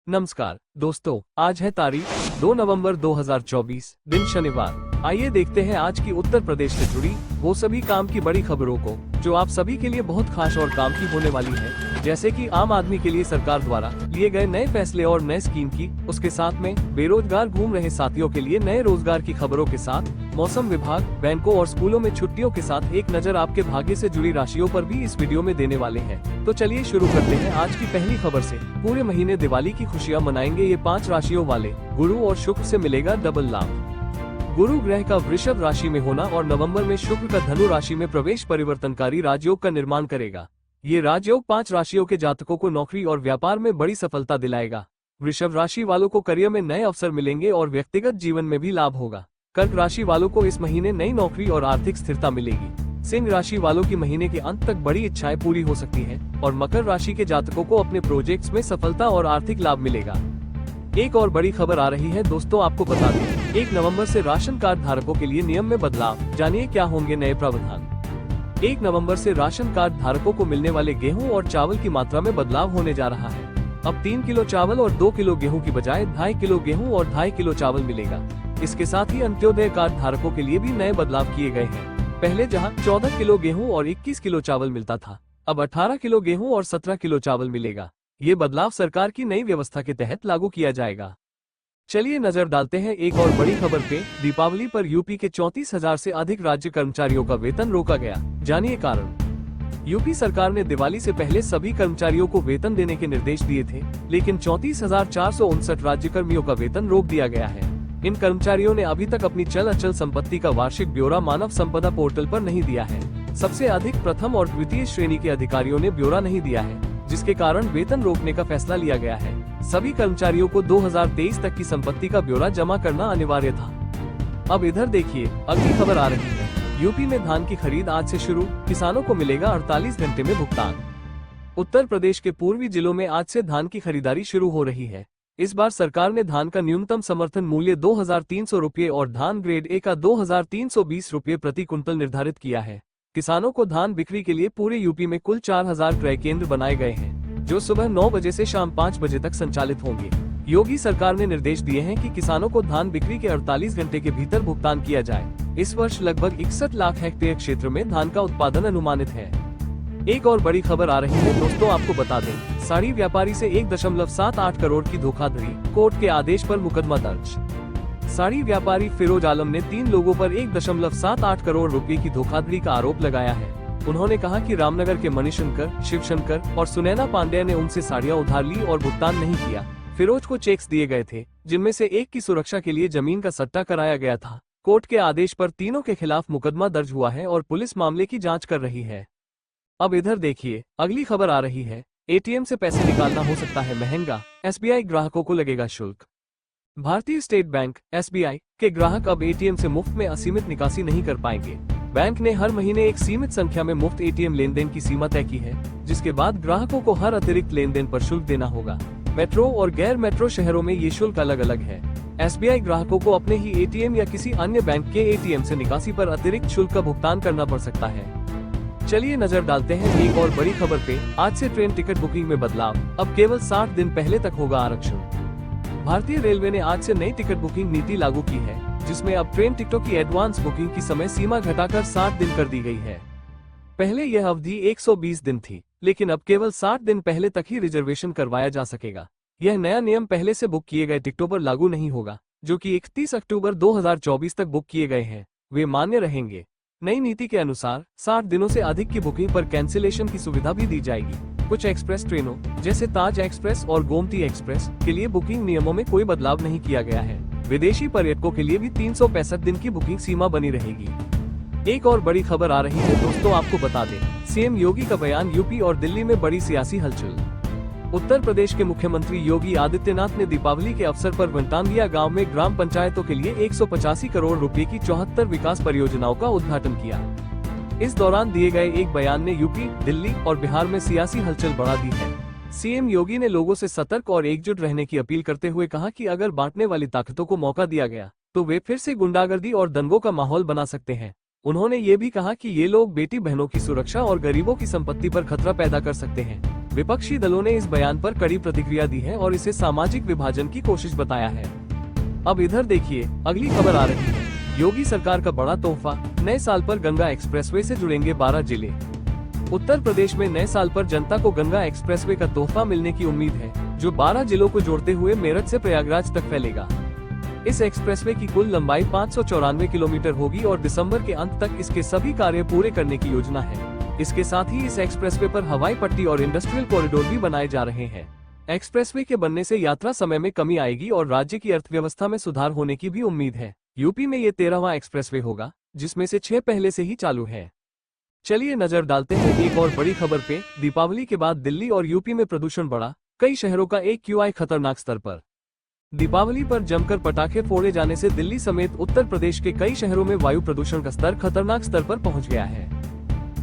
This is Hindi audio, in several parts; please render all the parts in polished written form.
नमस्कार दोस्तों, आज है तारीख 2 नवंबर 2024, दिन शनिवार। आइए देखते हैं आज की उत्तर प्रदेश से जुड़ी वो सभी काम की बड़ी खबरों को जो आप सभी के लिए बहुत खास और काम की होने वाली है। जैसे कि आम आदमी के लिए सरकार द्वारा लिए गए नए फैसले और नए स्कीम की, उसके साथ में बेरोजगार घूम रहे साथियों के लिए नए रोजगार की खबरों के साथ मौसम विभाग, बैंकों और स्कूलों में छुट्टियों के साथ एक नजर आपके भाग्य से जुड़ी राशियों पर भी इस वीडियो में देने वाले हैं। तो चलिए शुरू करते हैं आज की पहली खबर से। पूरे महीने दिवाली की खुशियां मनाएंगे ये 5 राशियों वाले। गुरु और शुक्र से मिलेगा डबल लाभ। गुरु ग्रह का वृषभ राशि में होना और नवंबर में शुक्र का धनु राशि में प्रवेश परिवर्तनकारी राजयोग का निर्माण करेगा। ये राजयोग 5 राशियों के जातकों को नौकरी और व्यापार में बड़ी सफलता दिलाएगा। वृषभ राशि वालों को करियर में नए अवसर मिलेंगे और व्यक्तिगत जीवन में भी लाभ होगा। कर्क राशि वालों को इस महीने नई नौकरी और आर्थिक स्थिरता मिलेगी। सिंह राशि वालों की महीने के अंत तक बड़ी इच्छाएं पूरी हो सकती है और मकर राशि के जातकों को अपने प्रोजेक्ट्स में सफलता और आर्थिक लाभ मिलेगा। एक और बड़ी खबर आ रही है दोस्तों, आपको बता दें 1 नवंबर से राशन कार्ड धारकों के लिए नियम में बदलाव। जानिए क्या होंगे नए प्रावधान। 1 नवंबर से राशन कार्ड धारकों को मिलने वाले गेहूं और चावल की मात्रा में बदलाव होने जा रहा है। अब 3 किलो चावल और 2 किलो गेहूं की बजाय 2.5 किलो गेहूं और 2.5 किलो चावल मिलेगा। इसके साथ ही अंत्योदय कार्ड धारकों के लिए भी नए बदलाव किए गए हैं। पहले जहां 14 किलो गेहूं और 21 किलो चावल मिलता था, अब 18 किलो गेहूं और 17 किलो चावल मिलेगा। ये बदलाव सरकार की नई व्यवस्था के तहत लागू किया जाएगा। चलिए नजर डालते हैं एक और बड़ी खबर पे। दीपावली पर यूपी के 34,000 से अधिक राज्य कर्मचारियों का वेतन रोका गया। जानिए कारण। यूपी सरकार ने दिवाली से पहले सभी कर्मचारियों को वेतन देने के निर्देश दिए थे, लेकिन 34,459 राज्य कर्मियों का वेतन रोक दिया गया है। इन कर्मचारियों ने अभी तक अपनी चल अचल संपत्ति का वार्षिक ब्यौरा मानव संपदा पोर्टल पर नहीं दिया है। सबसे अधिक प्रथम और द्वितीय श्रेणी के अधिकारियों ने ब्यौरा नहीं दिया है, जिसके कारण वेतन रोकने का फैसला लिया गया है। सभी कर्मचारियों को 2023 तक की संपत्ति का ब्यौरा जमा करना अनिवार्य था। अब इधर देखिए, अगली खबर आ रही है। यूपी में धान की खरीद आज से शुरू, किसानों को मिलेगा 48 घंटे में भुगतान। उत्तर प्रदेश के पूर्वी जिलों में आज से धान की खरीदारी शुरू हो रही है। इस बार सरकार ने धान का न्यूनतम समर्थन मूल्य 2,300 रुपये और धान ग्रेड ए का 2,320 रुपये प्रति कुंतल निर्धारित किया है। किसानों को धान बिक्री के लिए पूरे यूपी में कुल 4,000 क्रय केंद्र बनाए गए हैं, जो सुबह 9 बजे से शाम 5 बजे तक संचालित होंगे। योगी सरकार ने निर्देश दिए हैं कि किसानों को धान बिक्री के 48 घंटे के भीतर भुगतान किया जाए। इस वर्ष लगभग 61 लाख हेक्टेयर क्षेत्र में धान का उत्पादन अनुमानित है। एक और बड़ी खबर आ रही है दोस्तों, आपको बता दें साड़ी व्यापारी से 1.78 करोड़ की धोखाधड़ी, कोर्ट के आदेश पर मुकदमा दर्ज। साड़ी व्यापारी फिरोज आलम ने 3 लोगों पर 1.78 करोड़ रुपए की धोखाधड़ी का आरोप लगाया है। उन्होंने कहा कि रामनगर के मणिशंकर, शिवशंकर और सुनैना पांडेय ने उनसे साड़ियां उधार ली और भुगतान नहीं किया। फिरोज को चेक्स दिए गए थे, जिनमें से एक की सुरक्षा के लिए जमीन का सट्टा कराया गया था। कोर्ट के आदेश पर तीनों के खिलाफ मुकदमा दर्ज हुआ है और पुलिस मामले की जाँच कर रही है। अब इधर देखिए, अगली खबर आ रही है। एटीएम से पैसे निकालना हो सकता है महंगा, एसबीआई ग्राहकों को लगेगा शुल्क। भारतीय स्टेट बैंक एसबीआई के ग्राहक अब एटीएम से मुफ्त में असीमित निकासी नहीं कर पाएंगे। बैंक ने हर महीने एक सीमित संख्या में मुफ्त एटीएम लेनदेन की सीमा तय की है, जिसके बाद ग्राहकों को हर अतिरिक्त लेनदेन पर शुल्क देना होगा। मेट्रो और गैर मेट्रो शहरों में ये शुल्क अलग अलग है। एसबीआई ग्राहकों को अपने ही एटीएम या किसी अन्य बैंक के एटीएम से निकासी पर अतिरिक्त शुल्क का भुगतान करना पड़ सकता है। चलिए नजर डालते हैं एक और बड़ी खबर पे। आज से ट्रेन टिकट बुकिंग में बदलाव, अब केवल 60 दिन पहले तक होगा आरक्षण। भारतीय रेलवे ने आज से नई टिकट बुकिंग नीति लागू की है, जिसमें अब ट्रेन टिकटों की एडवांस बुकिंग की समय सीमा घटाकर 60 दिन कर दी गई है। पहले यह अवधि 120 दिन थी, लेकिन अब केवल 60 दिन पहले तक ही रिजर्वेशन करवाया जा सकेगा। यह नया नियम पहले से बुक किए गए टिकटों पर लागू नहीं होगा, जो कि 31 अक्टूबर 2024 तक बुक किए गए हैं, वे मान्य रहेंगे। नई नीति के अनुसार 60 दिनों से अधिक की बुकिंग पर कैंसिलेशन की सुविधा भी दी जाएगी। कुछ एक्सप्रेस ट्रेनों जैसे ताज एक्सप्रेस और गोमती एक्सप्रेस के लिए बुकिंग नियमों में कोई बदलाव नहीं किया गया है। विदेशी पर्यटकों के लिए भी 365 दिन की बुकिंग सीमा बनी रहेगी। एक और बड़ी खबर आ रही है दोस्तों, आपको बता दें सीएम योगी का बयान, यूपी और दिल्ली में बड़ी सियासी हलचल। उत्तर प्रदेश के मुख्यमंत्री योगी आदित्यनाथ ने दीपावली के अवसर पर वनटांगिया गांव में ग्राम पंचायतों के लिए 185 करोड़ रुपए की 74 विकास परियोजनाओं का उद्घाटन किया। इस दौरान दिए गए एक बयान ने यूपी, दिल्ली और बिहार में सियासी हलचल बढ़ा दी है। सीएम योगी ने लोगों से सतर्क और एकजुट रहने की अपील करते हुए कहा कि अगर बांटने वाली ताकतों को मौका दिया गया तो वे फिर से गुंडागर्दी और दंगों का माहौल बना सकते हैं। उन्होंने ये भी कहा कि ये लोग बेटी बहनों की सुरक्षा और गरीबों की संपत्ति पर खतरा पैदा कर सकते हैं। विपक्षी दलों ने इस बयान पर कड़ी प्रतिक्रिया दी है और इसे सामाजिक विभाजन की कोशिश बताया है। अब इधर देखिए, अगली खबर आ रही है। योगी सरकार का बड़ा तोहफा, नए साल पर गंगा एक्सप्रेसवे से जुड़ेंगे 12 जिले। उत्तर प्रदेश में नए साल पर जनता को गंगा एक्सप्रेसवे का तोहफा मिलने की उम्मीद है, जो 12 जिलों को जोड़ते हुए मेरठ से प्रयागराज तक फैलेगा। इस एक्सप्रेसवे की कुल लंबाई 594 किलोमीटर होगी और दिसंबर के अंत तक इसके सभी कार्य पूरे करने की योजना है। इसके साथ ही इस एक्सप्रेसवे पर हवाई पट्टी और इंडस्ट्रियल कॉरिडोर भी बनाए जा रहे हैं। एक्सप्रेसवे के बनने से यात्रा समय में कमी आएगी और राज्य की अर्थव्यवस्था में सुधार होने की भी उम्मीद है। यूपी में ये 13वां एक्सप्रेसवे होगा, जिसमें से 6 पहले से ही चालू है। चलिए नजर डालते हैं एक और बड़ी खबर पे। दीपावली के बाद दिल्ली और यूपी में प्रदूषण बढ़ा, कई शहरों का AQI खतरनाक स्तर पर। दीपावली पर जमकर पटाखे फोड़े जाने से दिल्ली समेत उत्तर प्रदेश के कई शहरों में वायु प्रदूषण का स्तर खतरनाक स्तर पर पहुंच गया है।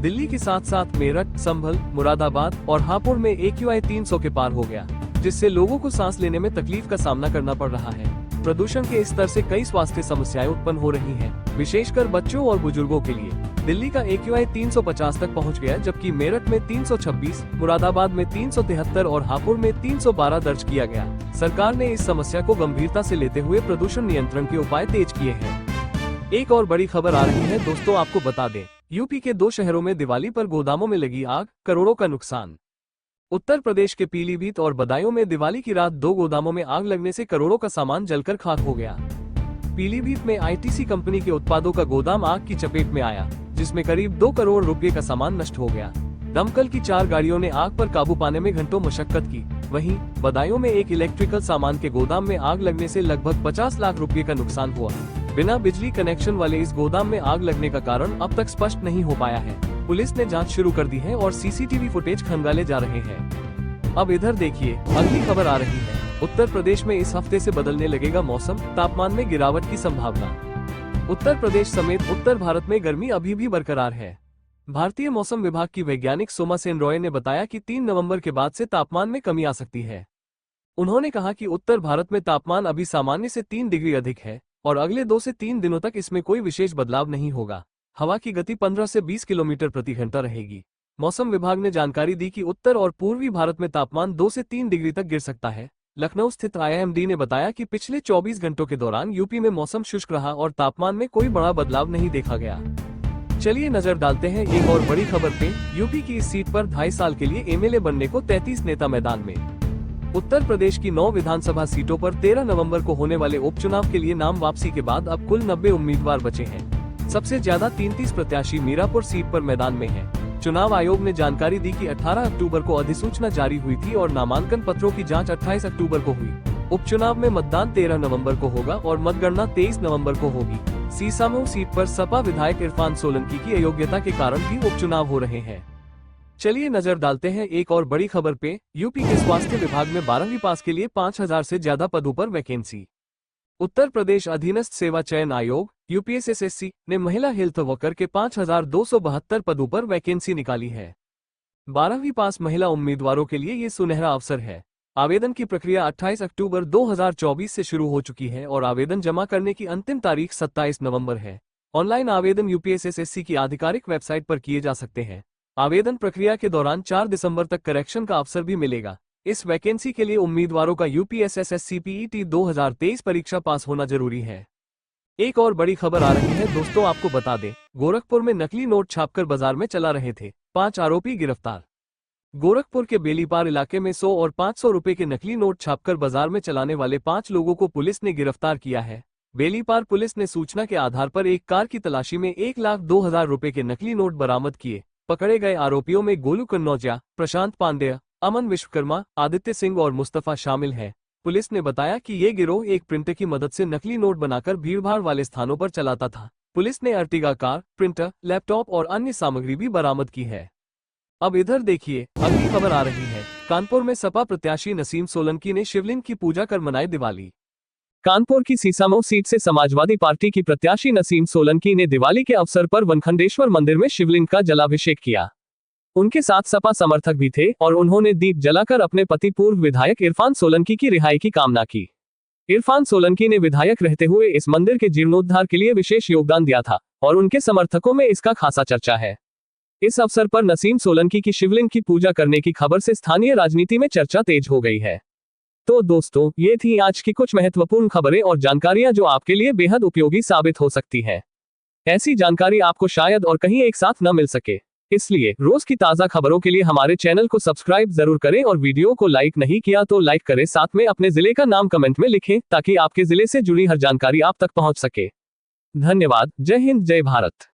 दिल्ली के साथ साथ मेरठ, संभल, मुरादाबाद और हापुड़ में AQI 300 के पार हो गया, जिससे लोगों को सांस लेने में तकलीफ का सामना करना पड़ रहा है। प्रदूषण के स्तर से कई स्वास्थ्य समस्याएं उत्पन्न हो रही हैं, विशेषकर बच्चों और बुजुर्गों के लिए। दिल्ली का AQI 350 तक पहुंच गया, जबकि मेरठ में 326, मुरादाबाद में 373 और हापुड़ में 312 दर्ज किया गया। सरकार ने इस समस्या को गंभीरता से लेते हुए प्रदूषण नियंत्रण के उपाय तेज किए हैं। एक और बड़ी खबर आ रही है दोस्तों, आपको बता दें, यूपी के 2 शहरों में दिवाली पर गोदामों में लगी आग, करोड़ों का नुकसान। उत्तर प्रदेश के पीलीभीत और बदायूं में दिवाली की रात 2 गोदामों में आग लगने से करोड़ों का सामान जलकर खाक हो गया। पीलीभीत में ITC कंपनी के उत्पादों का गोदाम आग की चपेट में आया, जिसमें करीब 2 करोड़ रुपए का सामान नष्ट हो गया। दमकल की 4 गाड़ियों ने आग पर काबू पाने में घंटों मशक्कत की। वहीं बदायूं में एक इलेक्ट्रिकल सामान के गोदाम में आग लगने से लगभग 50 लाख रुपए का नुकसान हुआ। बिना बिजली कनेक्शन वाले इस गोदाम में आग लगने का कारण अब तक स्पष्ट नहीं हो पाया है। पुलिस ने जांच शुरू कर दी है और CCTV फुटेज खंगाले जा रहे हैं। अब इधर देखिए, अगली खबर आ रही है। उत्तर प्रदेश में इस हफ्ते से बदलने लगेगा मौसम, तापमान में गिरावट की संभावना। उत्तर प्रदेश समेत उत्तर भारत में गर्मी अभी भी बरकरार है। भारतीय मौसम विभाग की वैज्ञानिक सोमा सेन रॉय ने बताया कि 3 नवंबर के बाद से तापमान में कमी आ सकती है। उन्होंने कहा कि उत्तर भारत में तापमान अभी सामान्य से 3 डिग्री अधिक है और अगले 2 से 3 दिनों तक इसमें कोई विशेष बदलाव नहीं होगा। हवा की गति 15 से 20 किलोमीटर प्रति घंटा रहेगी। मौसम विभाग ने जानकारी दी कि उत्तर और पूर्वी भारत में तापमान 2 से 3 डिग्री तक गिर सकता है। लखनऊ स्थित IIMD ने बताया कि पिछले 24 घंटों के दौरान यूपी में मौसम शुष्क रहा और तापमान में कोई बड़ा बदलाव नहीं देखा गया। चलिए नजर डालते हैं एक और बड़ी खबर पे। यूपी की इस सीट पर 2.5 साल के लिए MLA बनने को 33 नेता मैदान में। उत्तर प्रदेश की 9 विधानसभा सीटों पर 13 नवंबर को होने वाले उपचुनाव के लिए नाम वापसी के बाद अब कुल 90 उम्मीदवार बचे हैं। सबसे ज्यादा 33 प्रत्याशी मीरापुर सीट पर मैदान में हैं। चुनाव आयोग ने जानकारी दी कि 18 अक्टूबर को अधिसूचना जारी हुई थी और नामांकन पत्रों की जांच 28 अक्टूबर को हुई। उपचुनाव में मतदान 13 नवंबर को होगा और मतगणना 23 नवंबर को होगी। सीसामऊ सीट पर सपा विधायक इरफान सोलंकी की अयोग्यता के कारण भी उपचुनाव हो रहे हैं। चलिए नजर डालते हैं एक और बड़ी खबर पे। यूपी के स्वास्थ्य विभाग में 12वीं पास के लिए 5000 से ज्यादा पदों पर वैकेंसी। उत्तर प्रदेश अधीनस्थ सेवा चयन आयोग UPSSSC ने महिला हेल्थ वर्कर के 5272 पदों पर वैकेंसी निकाली है। 12वीं पास महिला उम्मीदवारों के लिए ये सुनहरा अवसर है। आवेदन की प्रक्रिया 28 अक्टूबर 2024 से शुरू हो चुकी है और आवेदन जमा करने की अंतिम तारीख 27 नवंबर है। ऑनलाइन आवेदन UPSSSC की आधिकारिक वेबसाइट पर किए जा सकते हैं। आवेदन प्रक्रिया के दौरान 4 दिसंबर तक करेक्शन का अवसर भी मिलेगा। इस वैकेंसी के लिए उम्मीदवारों का UPSSSC PET 2023 परीक्षा पास होना जरूरी है। एक और बड़ी खबर आ रही है दोस्तों, आपको बता दें, गोरखपुर में नकली नोट छापकर बाजार में चला रहे थे 5 आरोपी गिरफ्तार। गोरखपुर के बेलीपार इलाके में 100 और 500 रुपए के नकली नोट छापकर बाजार में चलाने वाले 5 लोगों को पुलिस ने गिरफ्तार किया है। बेलीपार पुलिस ने सूचना के आधार पर एक कार की तलाशी में 1,02,000 रुपए के नकली नोट बरामद किए। पकड़े गए आरोपियों में गोलू कन्नौजिया, प्रशांत पांडेय, अमन विश्वकर्मा, आदित्य सिंह और मुस्तफा शामिल हैं। पुलिस ने बताया कि ये गिरोह एक प्रिंटर की मदद से नकली नोट बनाकर भीड़भाड़ वाले स्थानों पर चलाता था। पुलिस ने अर्टिगा कार, प्रिंटर, लैपटॉप और अन्य सामग्री भी बरामद की है। अब इधर देखिए, अगली खबर आ रही है। कानपुर में सपा प्रत्याशी नसीम सोलंकी ने शिवलिंग की पूजा कर मनाई दिवाली। कानपुर की सीसामऊ सीट से समाजवादी पार्टी की प्रत्याशी नसीम सोलंकी ने दिवाली के अवसर पर वनखंडेश्वर मंदिर में शिवलिंग का जलाभिषेक किया। उनके साथ सपा समर्थक भी थे और उन्होंने दीप जलाकर अपने पति पूर्व विधायक इरफान सोलंकी की रिहाई की कामना की। इरफान सोलंकी ने विधायक रहते हुए इस मंदिर के जीर्णोद्धार के लिए विशेष योगदान दिया था और उनके समर्थकों में इसका खासा चर्चा है। इस अवसर पर नसीम सोलंकी की शिवलिंग की पूजा करने की खबर से स्थानीय राजनीति में चर्चा तेज हो गई है। तो दोस्तों, ये थी आज की कुछ महत्वपूर्ण खबरें और जानकारियां जो आपके लिए बेहद उपयोगी साबित हो सकती हैं। ऐसी जानकारी आपको शायद और कहीं एक साथ न मिल सके, इसलिए रोज की ताजा खबरों के लिए हमारे चैनल को सब्सक्राइब जरूर करें और वीडियो को लाइक नहीं किया तो लाइक करें, साथ में अपने जिले का नाम कमेंट में लिखें ताकि आपके जिले से जुड़ी हर जानकारी आप तक पहुंच सके। धन्यवाद। जय हिंद, जय भारत।